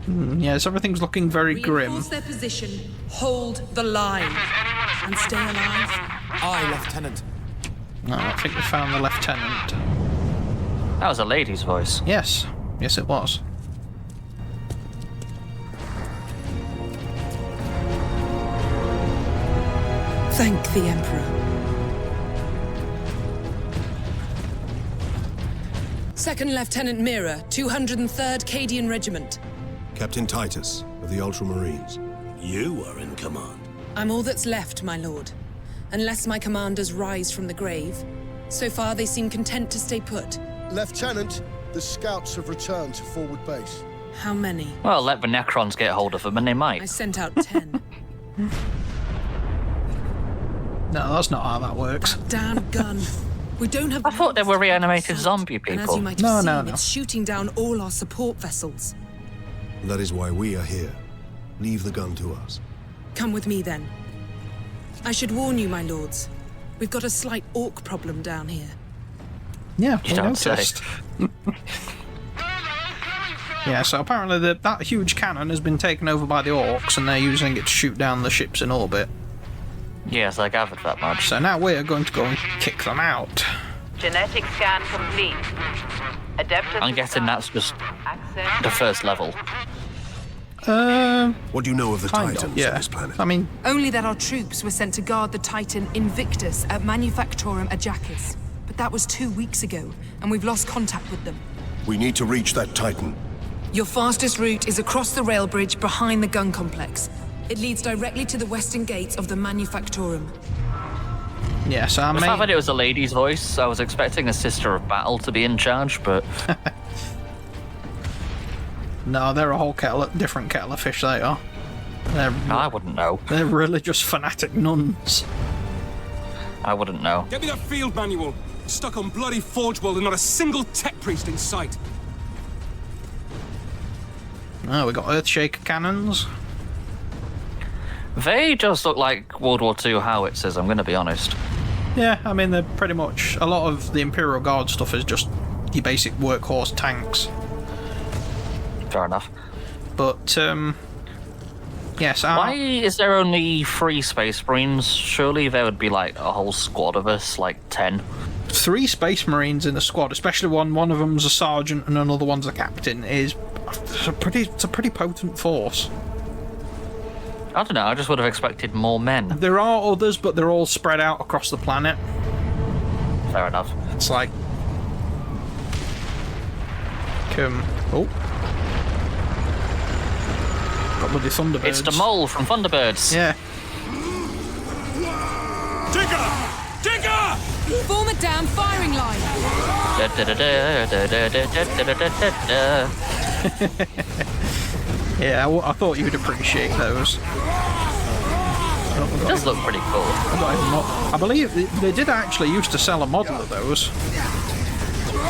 Yes, everything's looking very grim. Reinforce their position, hold the line, and stay alive. Aye, Lieutenant. No, I think we found the lieutenant. That was a lady's voice. Yes. Yes, it was. Thank the Emperor. Second Lieutenant Mira, 203rd Cadian Regiment. Captain Titus of the Ultramarines. You are in command. I'm all that's left, my lord. Unless my commanders rise from the grave. So far, they seem content to stay put. Lieutenant, the scouts have returned to forward base. How many? Well, let the Necrons get hold of them, and they I might. sent out 10. No, that's not how that works. Damn gun. We don't have... I thought they were reanimated zombie And as people. you might have No, seen, no. it's shooting down all our support vessels. That is why we are here. Leave the gun to us. Come with me, then. I should warn you, my lords. We've got a slight orc problem down here. Yeah, You we don't say. noticed. Yeah, so apparently that huge cannon has been taken over by the Orks, and they're using it to shoot down the ships in orbit. Yes, I gathered that much. So now we're going to go and kick them out. Genetic scan complete. Adeptus I'm guessing that's just access. the first level. What do you know of the Kind Titans of, yeah. of this planet? I mean, Only that our troops were sent to guard the Titan Invictus at Manufactorum Ajakis. But that was 2 weeks ago, and we've lost contact with them. We need to reach that Titan. Your fastest route is across the rail bridge behind the gun complex. It leads directly to the western gates of the Manufactorum. yes, our The fact main... that it was a lady's voice, I was expecting a Sister of Battle to be in charge, but No, they're a whole different kettle of fish, they are. I wouldn't know. They're religious fanatic nuns. I wouldn't know. Get me that field manual. Stuck on bloody Forge World and not a single tech priest in sight. Oh, we got Earthshaker cannons. They just look like World War II howitzers, I'm going to be honest. Yeah, I mean, they're pretty much... A lot of the Imperial Guard stuff is just your basic workhorse tanks. Fair enough. But, yes, Why is there only 3 Space Marines? Surely there would be like a whole squad of us, like 10. 3 Space Marines in the squad, especially one of them's a sergeant and another one's a captain, it's a pretty potent force. I don't know, I just would have expected more men. There are others, but they're all spread out across the planet. Fair enough. It's like... oh. Got bloody Thunderbirds. It's the mole from Thunderbirds. Yeah. Digger! Digger! Form a damn firing line! Yeah, I thought you'd appreciate those. It does look pretty cool. I believe they did actually used to sell a model of those.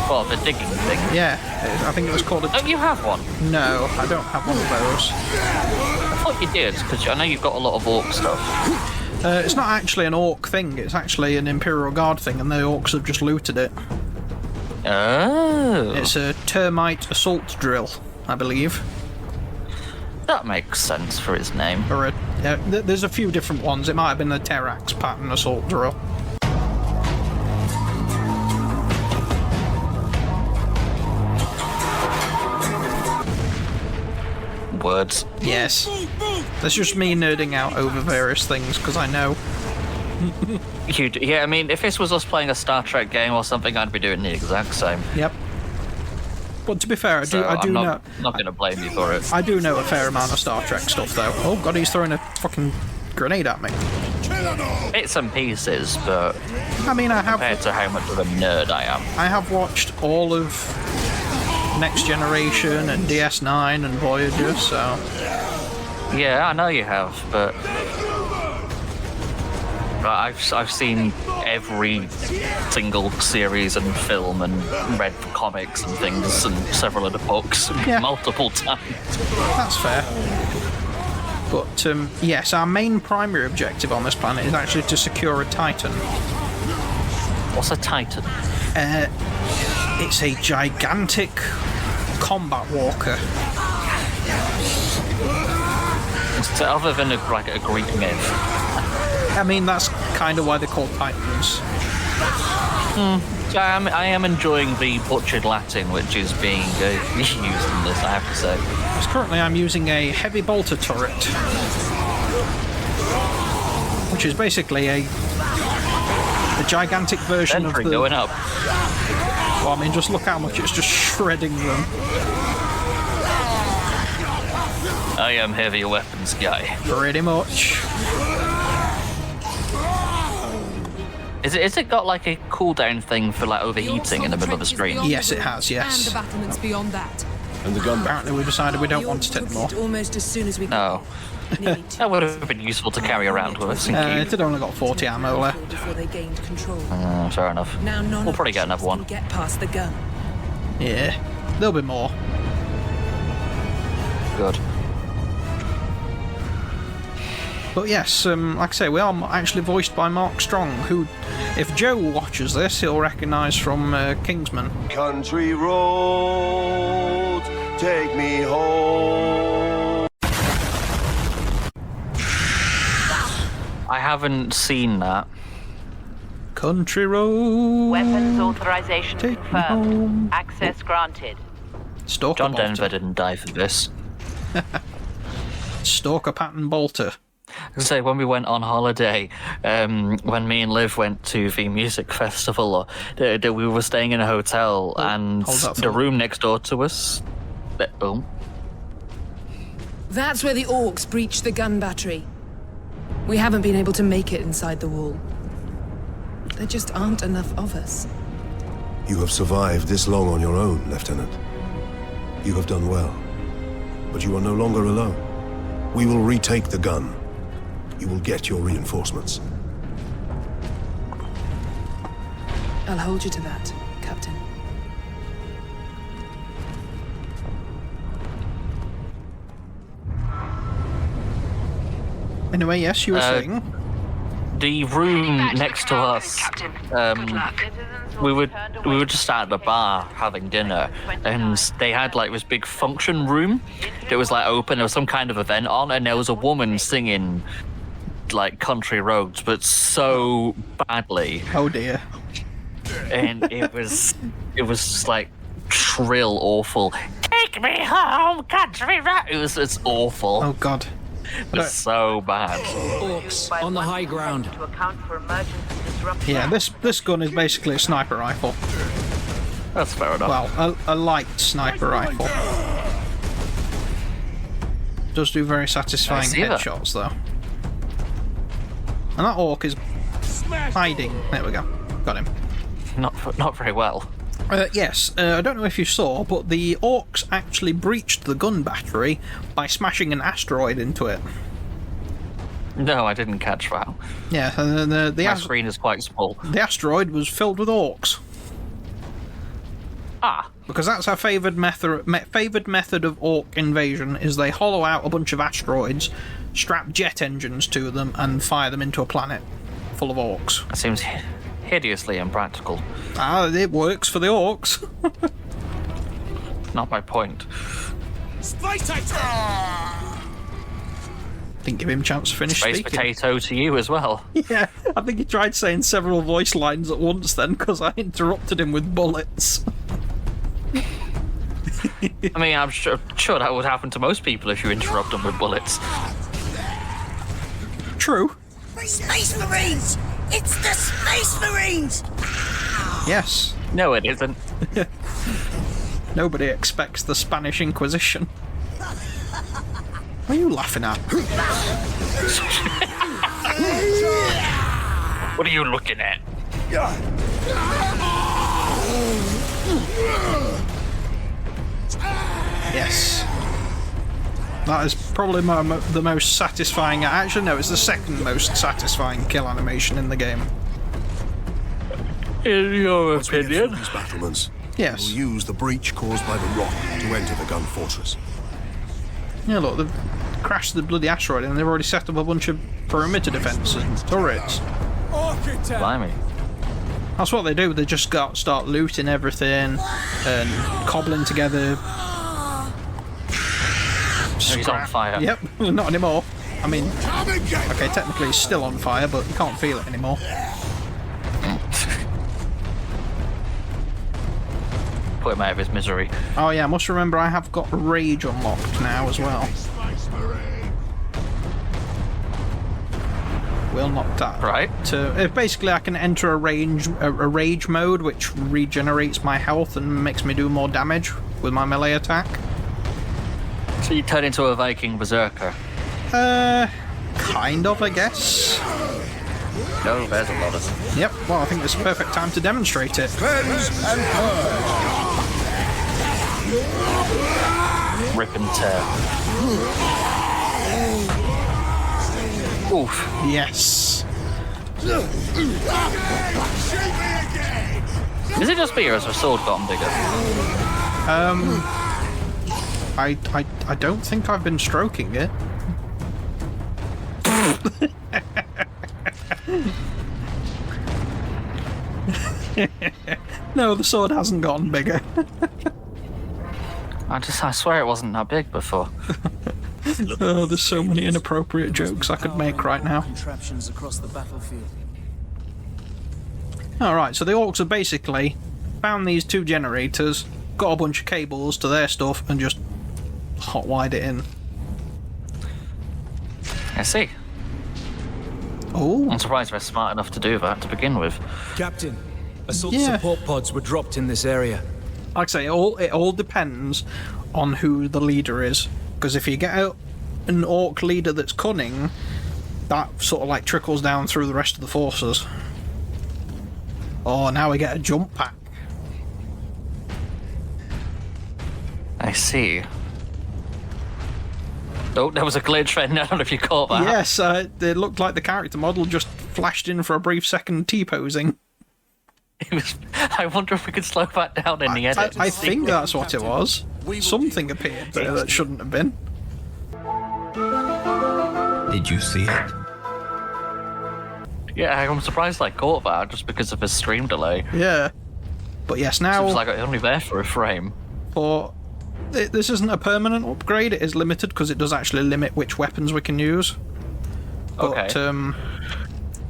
Well, the digging thing. Yeah, I think it was called a... Don't you have one? No, I don't have one of those. I thought you did, because I know you've got a lot of Orc stuff. It's not actually an Orc thing, it's actually an Imperial Guard thing, and the Orcs have just looted it. Oh. It's a termite assault drill, I believe. That makes sense for its name. Or there's a few different ones. It might have been the Terrax pattern assault drill. Words. Yes. That's just me nerding out over various things, because I know. Yeah, I mean, if this was us playing a Star Trek game or something, I'd be doing the exact same. Yep. But to be fair, I'm not going to blame you for it. I do know a fair amount of Star Trek stuff, though. Oh god, he's throwing a fucking grenade at me. Bits and pieces, but I mean, compared to how much of a nerd I am. I have watched all of Next Generation and DS9 and Voyager, so... Yeah, I know you have, but I've seen every single series and film and read comics and things and several of the books multiple times. That's fair. But, yes, our main primary objective on this planet is actually to secure a Titan. What's a Titan? It's a gigantic combat walker. So other than a Greek myth. I mean, that's kind of why they're called Titans. So I am enjoying the butchered Latin which is being used in this, I have to say. Because currently I'm using a heavy bolter turret, which is basically a gigantic version Sentry of the... going up. Well, I mean, just look how much it's just shredding them. I am heavy weapons guy. Pretty much. Is it got like a cooldown thing for like overheating in the middle of the screen? Yes, it has, yes. And the battlements beyond that. And the gun. Apparently we decided we don't want it anymore. Almost as soon as we No. That would have been useful to carry around with us. It had only got 40 ammo left. before they gained control. Fair enough. Now none We'll of probably the get another ships one. can get past the gun. Yeah, there'll be more. Good. But yes, like I say, we are actually voiced by Mark Strong, who, if Joe watches this, he'll recognise from Kingsman. Country road, take me home. I haven't seen that. Country road. Weapons authorization Take me confirmed. home. Access granted. Stalker John bolter. Denver didn't die for this. Stalker pattern bolter. I say when we went on holiday, when me and Liv went to the music festival, we were staying in a hotel, and hold that the thought. room next door to us. Oh, That's where the Orks breached the gun battery. We haven't been able to make it inside the wall. There just aren't enough of us. You have survived this long on your own, Lieutenant. You have done well. But you are no longer alone. We will retake the gun. You will get your reinforcements. I'll hold you to that, Captain. Anyway, yes, you were saying? the room next to us. We were just at the bar having dinner, and they had like this big function room that was like open. There was some kind of event on, and there was a woman singing like country roads, but so badly. Oh dear. And it was just like shrill, awful. Take me home, country road. It's awful. Oh god. It was so bad. Orks on the high ground. To account for emergency disruption. Yeah, this gun is basically a sniper rifle. That's fair enough. Well, a light sniper rifle. Does do very satisfying see that. headshots though. And that orc is hiding. There we go. Got him. Not very well. Yes, I don't know if you saw, but the Orks actually breached the gun battery by smashing an asteroid into it. No, I didn't catch that. Yeah, and My screen is quite small. the asteroid was filled with Orks. Ah, Because that's our favoured method of Orc invasion, is they hollow out a bunch of asteroids, strap jet engines to them, and fire them into a planet full of Orcs. that seems hideously impractical. Ah, it works for the Orcs. Not my point. Didn't give him a chance to finish Space speaking. potato to you as well. Yeah, I think he tried saying several voice lines at once then, because I interrupted him with bullets. I mean, I'm sure that would happen to most people if you interrupt them with bullets. True. Space Marines! It's the Space Marines! Yes. No, it isn't. Nobody expects the Spanish Inquisition. What are you laughing at? What are you looking at? Yes. That is probably the most satisfying... Actually, no, it's the second most satisfying kill animation in the game. In your Once we get through opinion? these battlements, Yes. we'll use the breach caused by the rock to enter the gun fortress. Yeah, look, they've crashed the bloody asteroid and they've already set up a bunch of perimeter defences and turrets. Blimey. That's what they do, they just start looting everything and cobbling together He's on fire. Yep, not anymore. I mean, okay, technically he's still on fire, but you can't feel it anymore. Put him out of his misery. Oh yeah, I must remember I have got Rage unlocked now as well. We'll knock that. Right. Basically, I can enter a rage mode, which regenerates my health and makes me do more damage with my melee attack. So you turn into a Viking berserker. Kind of, I guess. No, there's a lot of them. Yep. Well, I think it's the perfect time to demonstrate it. Cleanse and purge. Rip and tear. Oof. Yes. Is it just me, or has her sword gotten bigger? I don't think I've been stroking it. No, the sword hasn't gotten bigger. I swear it wasn't that big before. Oh, there's so many inappropriate jokes I could make right now. Contraptions across the battlefield. Alright, so the Orks have basically found these two generators, got a bunch of cables to their stuff, and just hot-wired it in. I see. Oh. I'm surprised we're smart enough to do that to begin with. Captain, assault Yeah. support pods were dropped in this area. Like I say, it all depends on who the leader is. Because if you get out an Orc leader that's cunning, that sort of like trickles down through the rest of the forces. Oh, now we get a jump pack. I see. Oh, there was a glitch then. I don't know if you caught that. Yes, it looked like the character model just flashed in for a brief second T-posing. I wonder if we could slow that down in the edit. I think that's what it was. Something appeared there that shouldn't have been. Did you see it? Yeah, I'm surprised I caught that just because of his stream delay. Yeah. But yes, now... Seems like it's only there for a frame. This isn't a permanent upgrade, it is limited because it does actually limit which weapons we can use. But, Okay.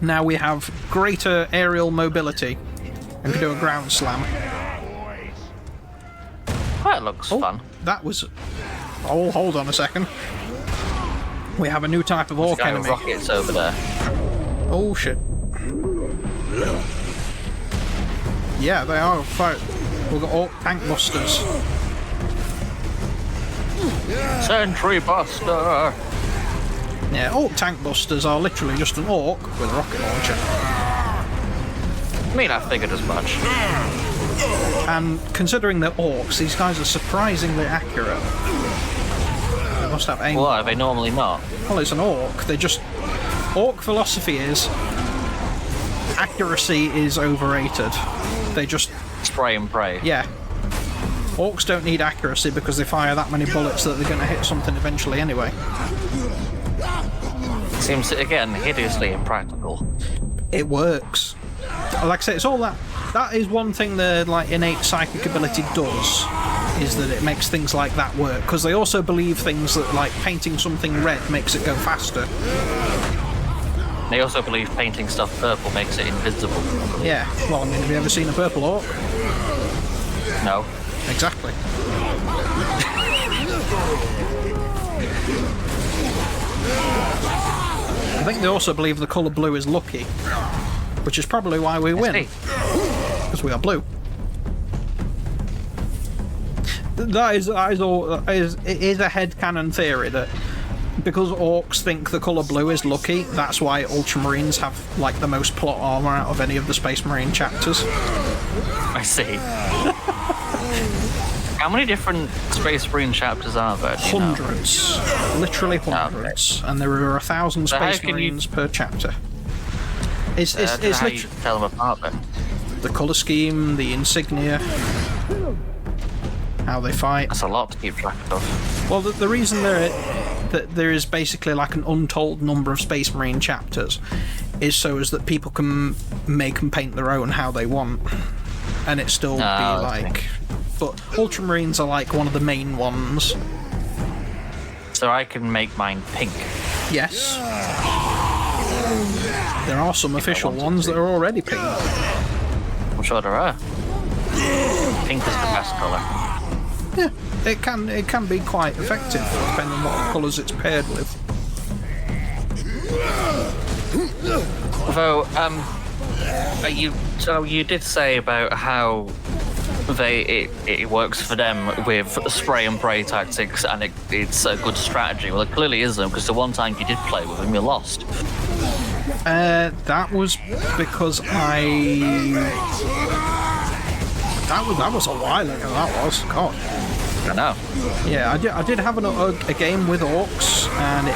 Now we have greater aerial mobility and can do a ground slam. That looks fun. That was... Oh, hold on a second. We have a new type of Orc enemy. Rockets over there. Oh shit. Yeah, they are. We've got Orc tank busters. Sentry buster! Yeah, Orc tank busters are literally just an Orc with a rocket launcher. I mean, I figured as much. And considering they're Orcs, these guys are surprisingly accurate. They must have aim. Well, are they normally not? Well, it's an Orc. They just... Orc philosophy is... accuracy is overrated. They just... Spray and pray. Yeah. Orcs don't need accuracy because they fire that many bullets that they're going to hit something eventually anyway. Seems, again, hideously impractical. It works. Like I say, it's all that... That is one thing the like innate psychic ability does, is that it makes things like that work. Because they also believe things that, like, painting something red makes it go faster. They also believe painting stuff purple makes it invisible. Yeah. Well, I mean, have you ever seen a purple Orc? No. Exactly. I think they also believe the colour blue is lucky, which is probably why we win. Because we are blue. It is a headcanon theory that because Orcs think the colour blue is lucky, that's why Ultramarines have like the most plot armour out of any of the Space Marine chapters. I see. How many different Space Marine chapters are there? Hundreds. Literally hundreds. And there are 1,000 Space Marines per chapter. It's how you tell them apart then? The colour scheme, the insignia, how they fight. That's a lot to keep track of. Well, the reason that there is basically like an untold number of Space Marine chapters is so as that people can make and paint their own how they want, and it still be like. But Ultramarines are like one of the main ones. So I can make mine pink. Yes. There are some official ones that are already pink. I'm sure there are. Pink is the best colour. Yeah, it can be quite effective depending on what colours it's paired with. Although, you did say about how it works for them with spray and pray tactics, and it's a good strategy. Well, it clearly isn't, because the one time you did play with them, you lost. That was because that was a while ago. That was God. I know. Yeah, I did have a game with Orks, and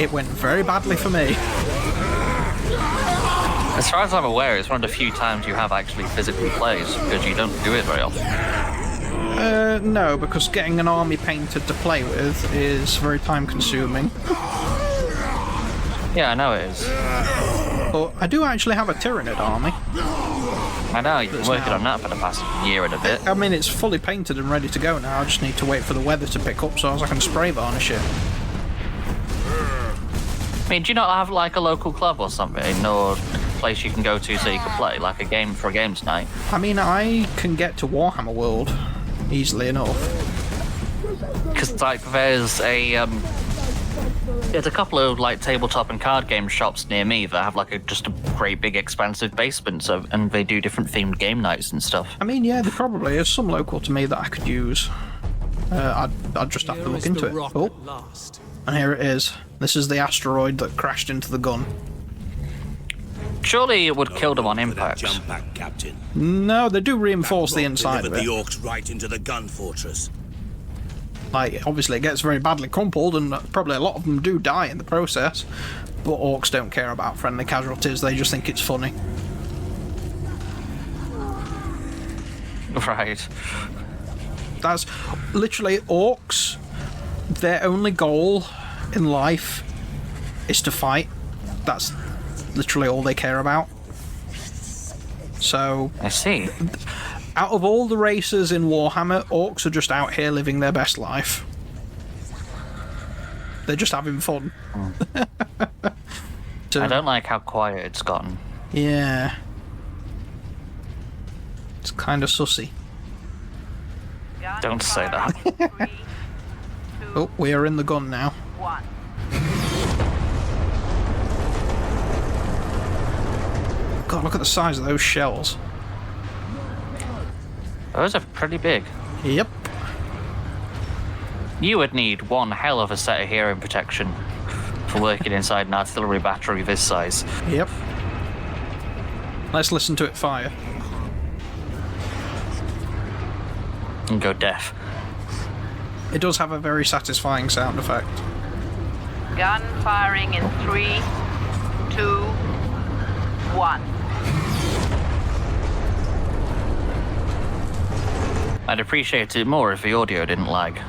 it went very badly for me. As far as I'm aware, it's one of the few times you have actually physically played, because you don't do it very often. No, because getting an army painted to play with is very time consuming. Yeah, I know it is. But I do actually have a Tyranid army. I know, you've been working on that for the past year and a bit. I mean, it's fully painted and ready to go now. I just need to wait for the weather to pick up so I can spray varnish it. I mean, do you not have like a local club or something, or a place you can go to so you can play, like a game for a games night? I mean, I can get to Warhammer World easily enough. Because like there's a couple of like tabletop and card game shops near me that have like just a great big expansive basement, and they do different themed game nights and stuff. I mean, yeah, there probably is some local to me that I could use. I'd just have to look into it. Oh, and here it is. This is the asteroid that crashed into the gun. Surely it would kill them on impact. Jump back, Captain. No, they do reinforce the inside of it. The Orks right into the gun fortress. Like, obviously it gets very badly crumpled, and probably a lot of them do die in the process, but Orks don't care about friendly casualties, they just think it's funny. Right. That's literally Orks. Their only goal in life is to fight. That's literally all they care about. So I see. Out of all the races in Warhammer, Orks are just out here living their best life. They're just having fun. I don't like how quiet it's gotten. Yeah. It's kind of sussy. Don't say that. Oh, we are in the gun now. God, look at the size of those shells. Those are pretty big. Yep. You would need one hell of a set of hearing protection for working inside an artillery battery this size. Yep. Let's listen to it fire. And go deaf. It does have a very satisfying sound effect. Gun firing in 3, 2, 1. I'd appreciate it more if the audio didn't lag.